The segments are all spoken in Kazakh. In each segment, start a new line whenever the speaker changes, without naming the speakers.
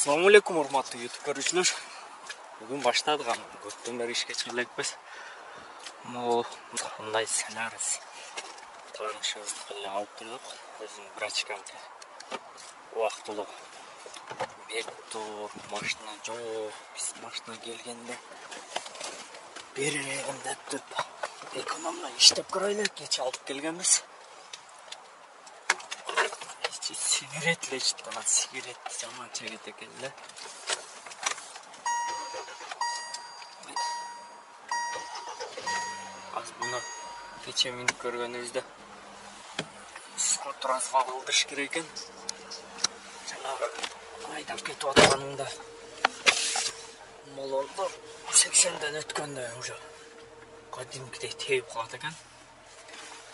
Assalamu alaikum урматтуу YouTube көрүүчүлөр. Бүгүн баштадык аны. Көптөн бери ишке чыга элекпиз. Кандай сценарий. Тааныштырып эле алып турдук. Өзүм врачкамды. Убактылуу беттур, машина жок. Биз машина келгенде берем деп экономно иштеп көрөлү. Кеч алып келгенбиз. Сигарет лечит, она сигарет жаман чегет экен да. Az bunu keçе минут көргөнүбүздө скот развал кылдырыш керек экен. Жанагы айдап кетип атканымда молондор 80ден өткөндө уже кадимкидей теип калат экен.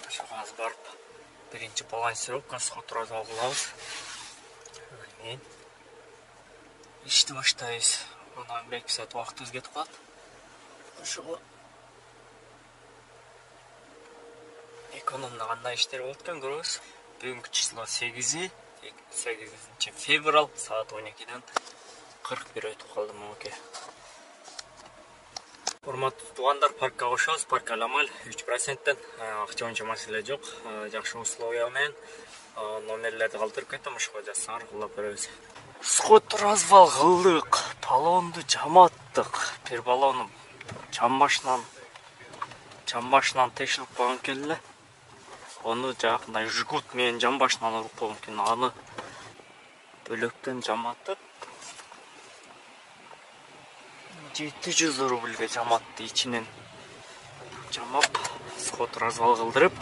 Ошого аз барып биринчи балансировка скот развал кылабыз. Мен ишти баштайбыз. Анан 1-2 саат убактыбыз кетип калат. Ошого экономда кандай иштер болот экен көрөбүз. Бүгүнкү число 8 февраль саат 12ден 41 өтүп калды мамаке. Урматтуу туугандар, паркка кошобуз. Парк аламал 3%тен акча ончо маселе жок. Жакшы условия менен номерлерди калтырып кеттим. Ошого жазсаңар кулап беребиз. Скот развал кылдык, баллонду жаматтык. Бир баллону жамбашынан тешилип койгон экен эле. Onu жакындай жгут менен жамбашынан уруп койгон экен. Аны бөлөктөн жаматып 700 рубльге жаматты, ичинен жамап, скот развал кылдырып,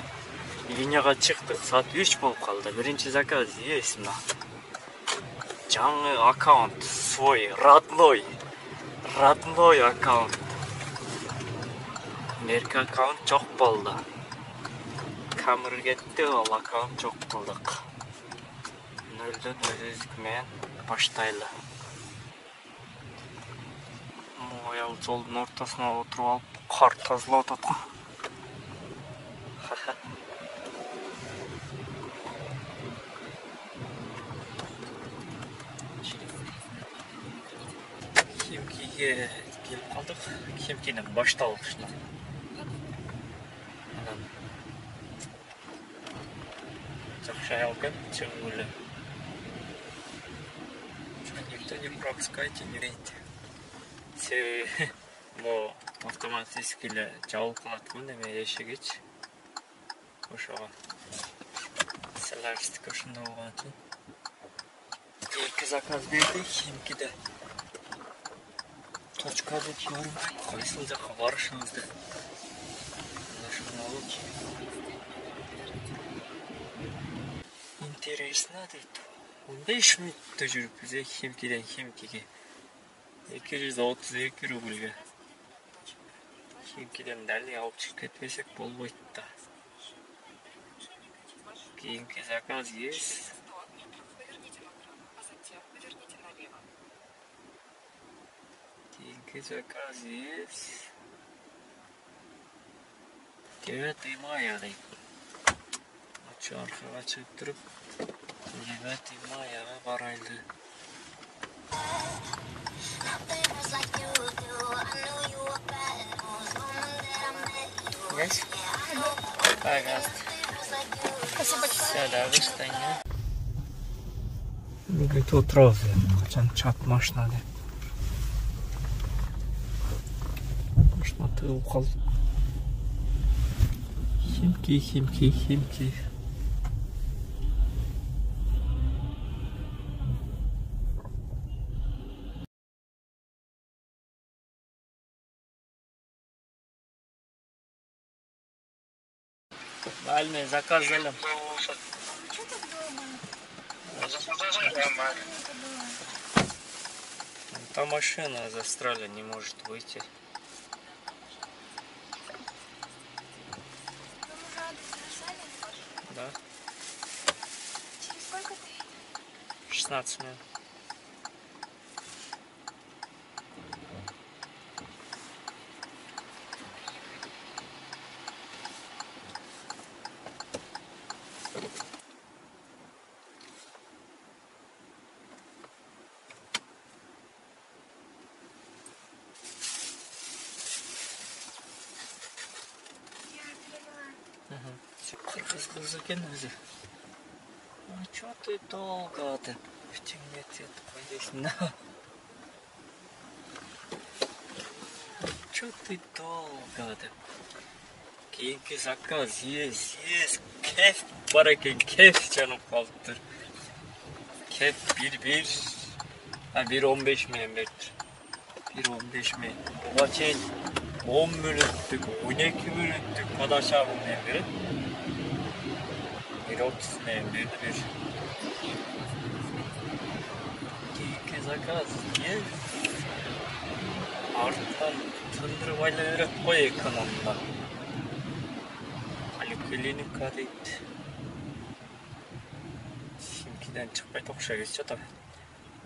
линияга чыктык. Саат 3 болуп калды. Биринчи заказ есть мына. Жаңы аккаунт, свой родной аккаунт. Мерки аккаунт жок болду. Камера кетти, ал аккаунт жок кылдык. Нөлдөн өзүбүздүк менен баштайлы. Аял жолдун ортосуна отуруп алып, кар тазалап атат. Химкиге келип калдык. Химкинен башталып ушундай. Анан жакшы аял экен, чыгып эле. Никто не пропускайте, не рейте. Себеби бул автоматически эле жабылып калат экен эми эшигичи. Ошого сервистик ошондой болгон үчүн. Эки заказ бердик, Химкиде. Точкада көрүнбөйт, кайсыл жакка барышыбызды. Ошону алып. Интересно дейт. 15 мүнөттө жүрүпбүз Химкиден Химкиге. 232 рубльге. Химкиден дали алып чыгып кетпесек болбойт да. Кийинки заказ есть. Кийинки заказ есть. 9 мая дейт. Ачы аркага чыгып туруп 9 маяга барайлы. Yes? Пожалуйста.
Спасибо.
Все, да, выстань. Говорит, утро, качан чат машина деп. Машина тыгылып калды. Химки. Бальный заказ сделаем.
Что так долго?
Та машина застряла, не может выйти.
Вам уже адрес написали?
Да,
Через сколько приедет?
16 минут. Кыз екен өзі. Чё ты долго деп печенье етіп қойдайсың да. Чё ты долго деп. Кейінгі заказ ес, кеф бар екен, кеф жанып қалып тұр. Kef 1.15 мен берді. 1.15 мен. Оға чейін 10 бөліттік, 12 бөліттік падашабы мен береді. 1.30 мен берді. Кейінгі заказ ес. Артынан тындырып айла береді қой экономда. Поликлиника дейді. Химкиден шықпайды оқша кез жатыр.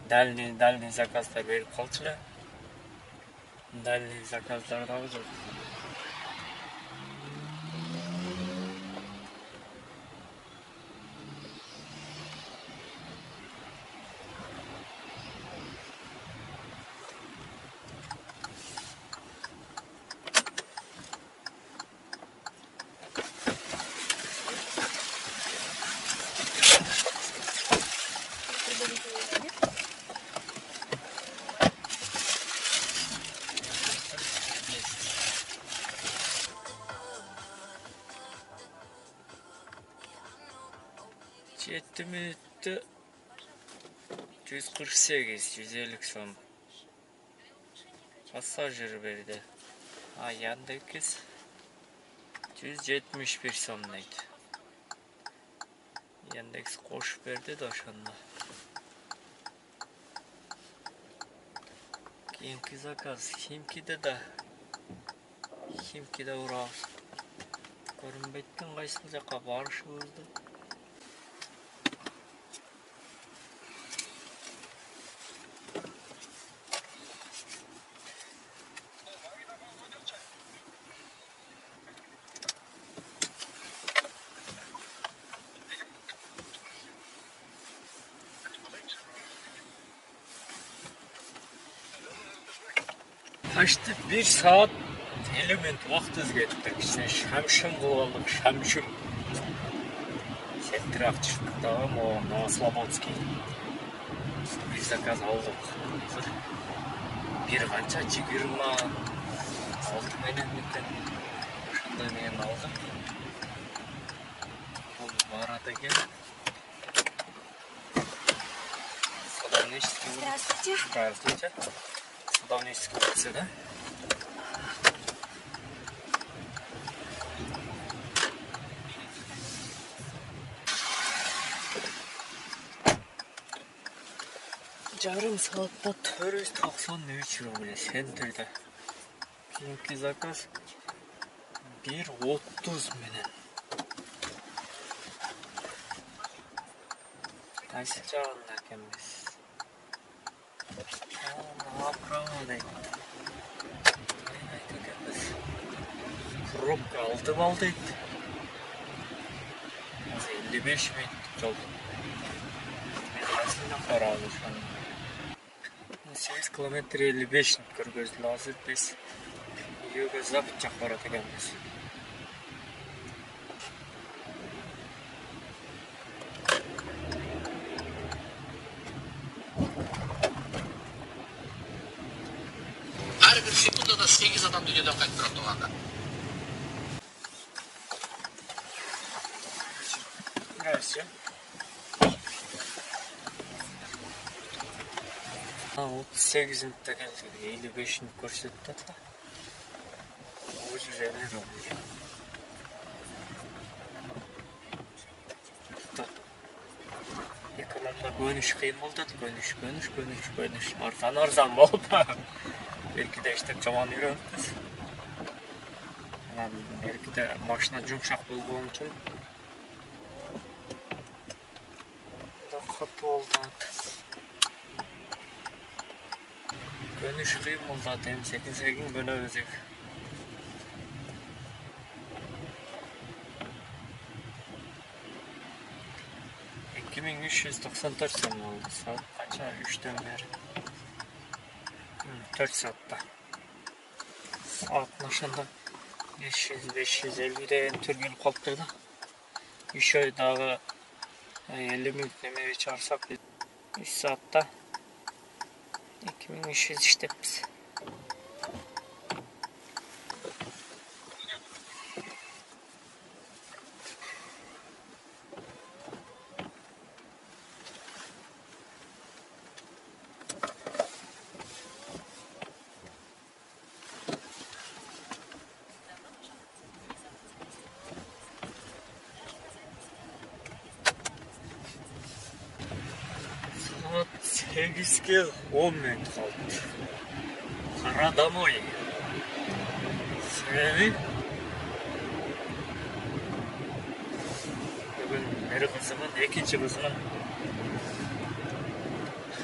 Дальний заказдар беріп қалшылы. Дальний заказдардағы жоқ. Жетті минутты 148-150 сом. Пассажир берді. Яндекс 171 сом дейді. Яндекс қош берді да ошонда. Кейінгі заказ Химкиде ұрабыз. Көрінбейткен қайсыл жаққа барышыбызды. Açtı 1 saat 50 minut vaxtız getdik. İşte şamşım bulalım, şamşım. Сентрак çıktık tamam o Новослободский. Bir zakaz aldık. Bir qancha 26 menen mitten. Ошондой менен алдым. Бул барат экен.
Здравствуйте.
Здравствуйте. Давнейший курсы, да? Жарым саатта 493 рубль Центрде. Кейінгі заказ 1.30 менен. Қайсы жағында екенбіз? Направо дейді. Пробка 6 балл дейді. 55 минут жол. Мен қасында қарады шаны. 8 километр 55 минут көргөздү. Азыр біз үйгө запад жақ барат экенбиз.
Bir sekundada 8 adam dünyadan kayıp bıraktı o anda.
Neresi? 38 minutta geldik. 55 minut ko'rsatdi da. O'zi yana bo'ldi. Ekonomda ko'nish qiyin bo'ldi. Ko'nish. Arzon bo'ldi. Belki de işte çaman yürüyoruz. Belki de maşına yumuşak bulduğum için da katı oldu. Dönüş kıyım oldu zaten. 8 böyle özek. $2394 son oldu. Saat kaça? 3'ten beri. 4 saatte. Saat başında 550'de tür gelip kalktırdı. Еще дағы 50 минут немеге чарсақ 3 саатта 2300 іштеппіз. Saat 8'ge 10 minut kaldı. Qara домой. Sebebi bugün bir kızımın, ikinci kızımın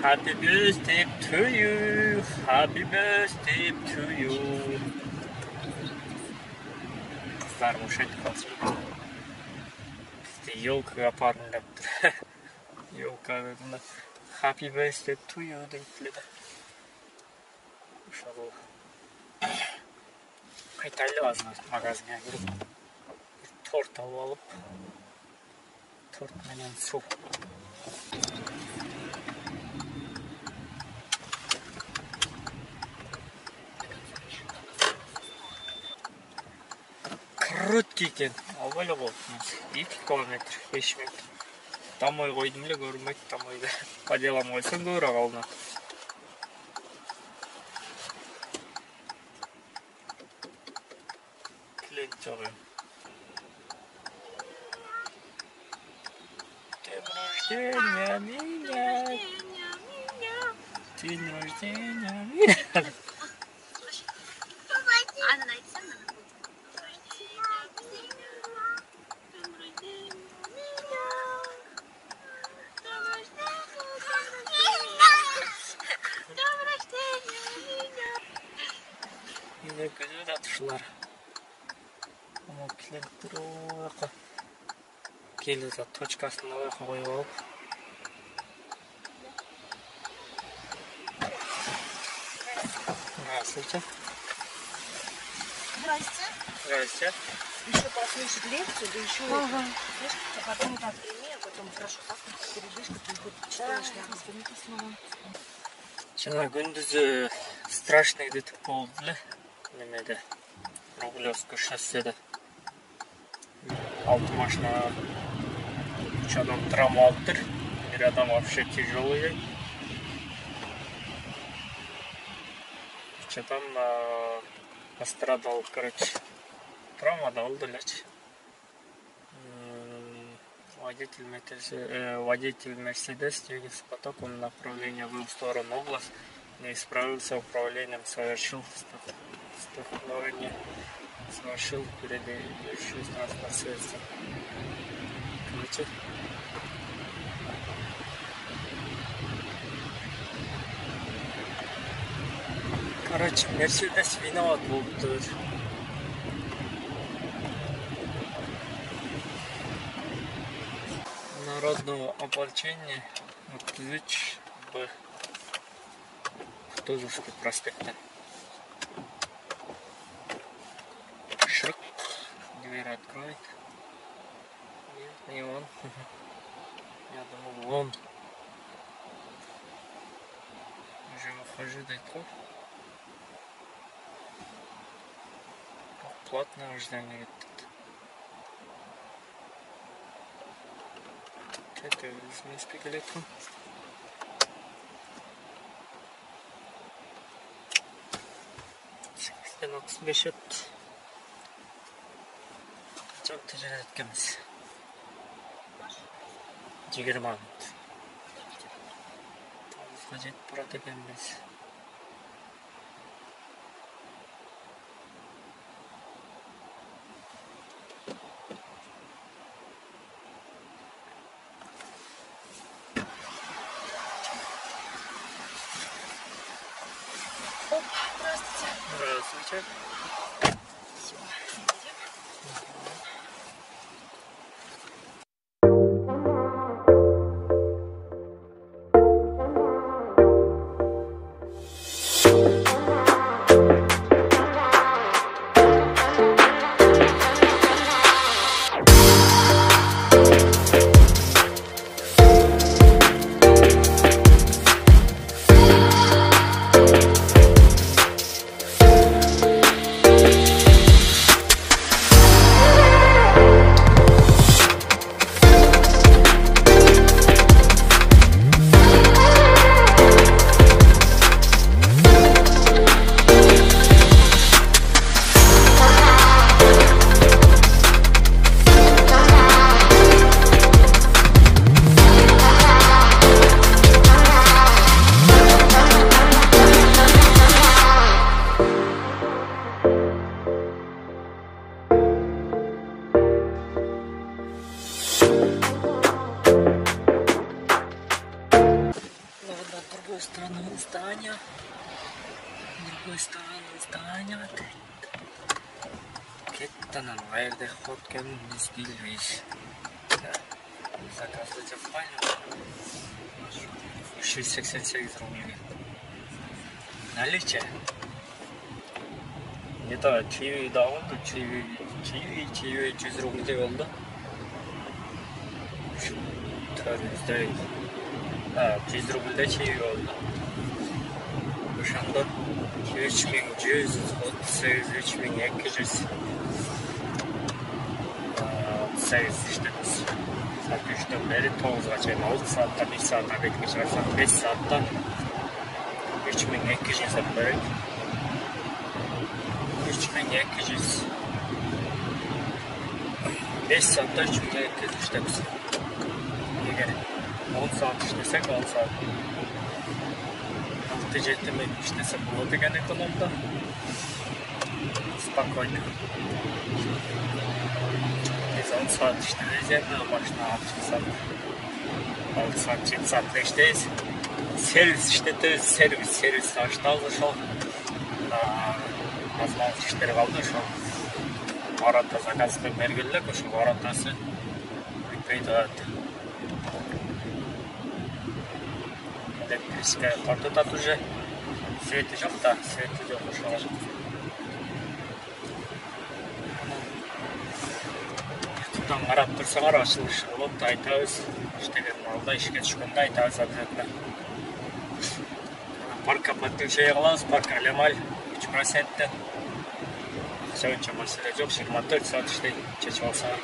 Happy birthday to you, happy birthday to you. Kızlar boşaydı kalsın. İşte yolka yaparım yaptı. Yolka adında happy birthday to you deyip de. Uşağı kaytaylı azına magazine girip bir tort alıp tort menen su. Kırıt eкен. Avval oldu. 2 kilometr, 5 minut. Домой koydum bile görünmedi. Домой'da по делам koysan doğru kaldı. Klient çalıyor. День рождения меня. День рождения меня.
Anne aytsana.
Yine güzel atışlar. Ama klientler o geldi de точкасını oraya koyup alıp. Здравствуйте.
Здрасте.
Здравствуйте.
Еще послушать лекцию, да еще знаешь, а потом так прими, а потом хорошо пахнет, передышка, ты хоть читаешь,
Жаңа gündüz страшный детіп болды. Немеде Рублевский шосседе 6 машина 3 адам травма алып тұр. Bir adam вообще тяжелый. 3 адам пострадал, короче. Травма да oldu лечь. Водитель Мерседес двигался потоком направления в сторону область, не справился управлением, совершил столкновение, совершил передающую транспортное средство. Короче, Мерседес виноват болды. Народного ополчения 33Б Кутузовский проспект. Шрик, дверь откроет. Нет, не он. Я думал, он. Уже выхожу далеко. Платное ожидание. Это из спекулятора. Sen 35 et. Çok teşekkür ederiz. 20 minut. Hacet burada gelmez. Здравствуйте. другой стороны здания. С другой стороны здания. Кеттанан қайырда ходкен біз білмейміз. Заказды жаппайын. 388 рубль. Наличие. Это чиви дауынды, чиви 100 рубль oldu. Törümüzde 100 rublde çivi oldu. Şu anda 3138 işte biz. Saat 3'ten beri 9'a çayın 6 saatte 1 saatte beklemiş varsak 5 saatte 3200 hesap verdik. 3200 5 saatte 3200 işte biz. Eğer 10 saat işlesek 10 saat 6-7 minut işlesek olur degen ekonomda. Spokojno. Biz 10 saat işleriz yerine başına 6 saat 7 saatte işteyiz. Servis işletiyoruz, servis açtığımızda şu azmaz işleri kaldı şu arada zakazı belgelilik şu aradası bitmeydi artık. Электрическая портата уже свет идет, да, свет идет ушел. Там араб тұрсаңар ашылыш болып айтабыз іштеген малда ішке түшкенде айтабыз обязательно. Парк оплатил şey қыламыз, парк әлемаль 3%. Ақша өте мәселе жоқ, 24 saat іштейді, шешіп алсаңар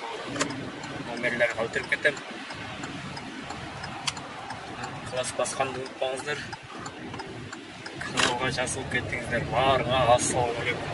номерлер қалдырып кетем. Класс басқанды ұмытпаңыздар. Каналға жазылып кеттіңіздер, барыңа ассалаумағалейкум.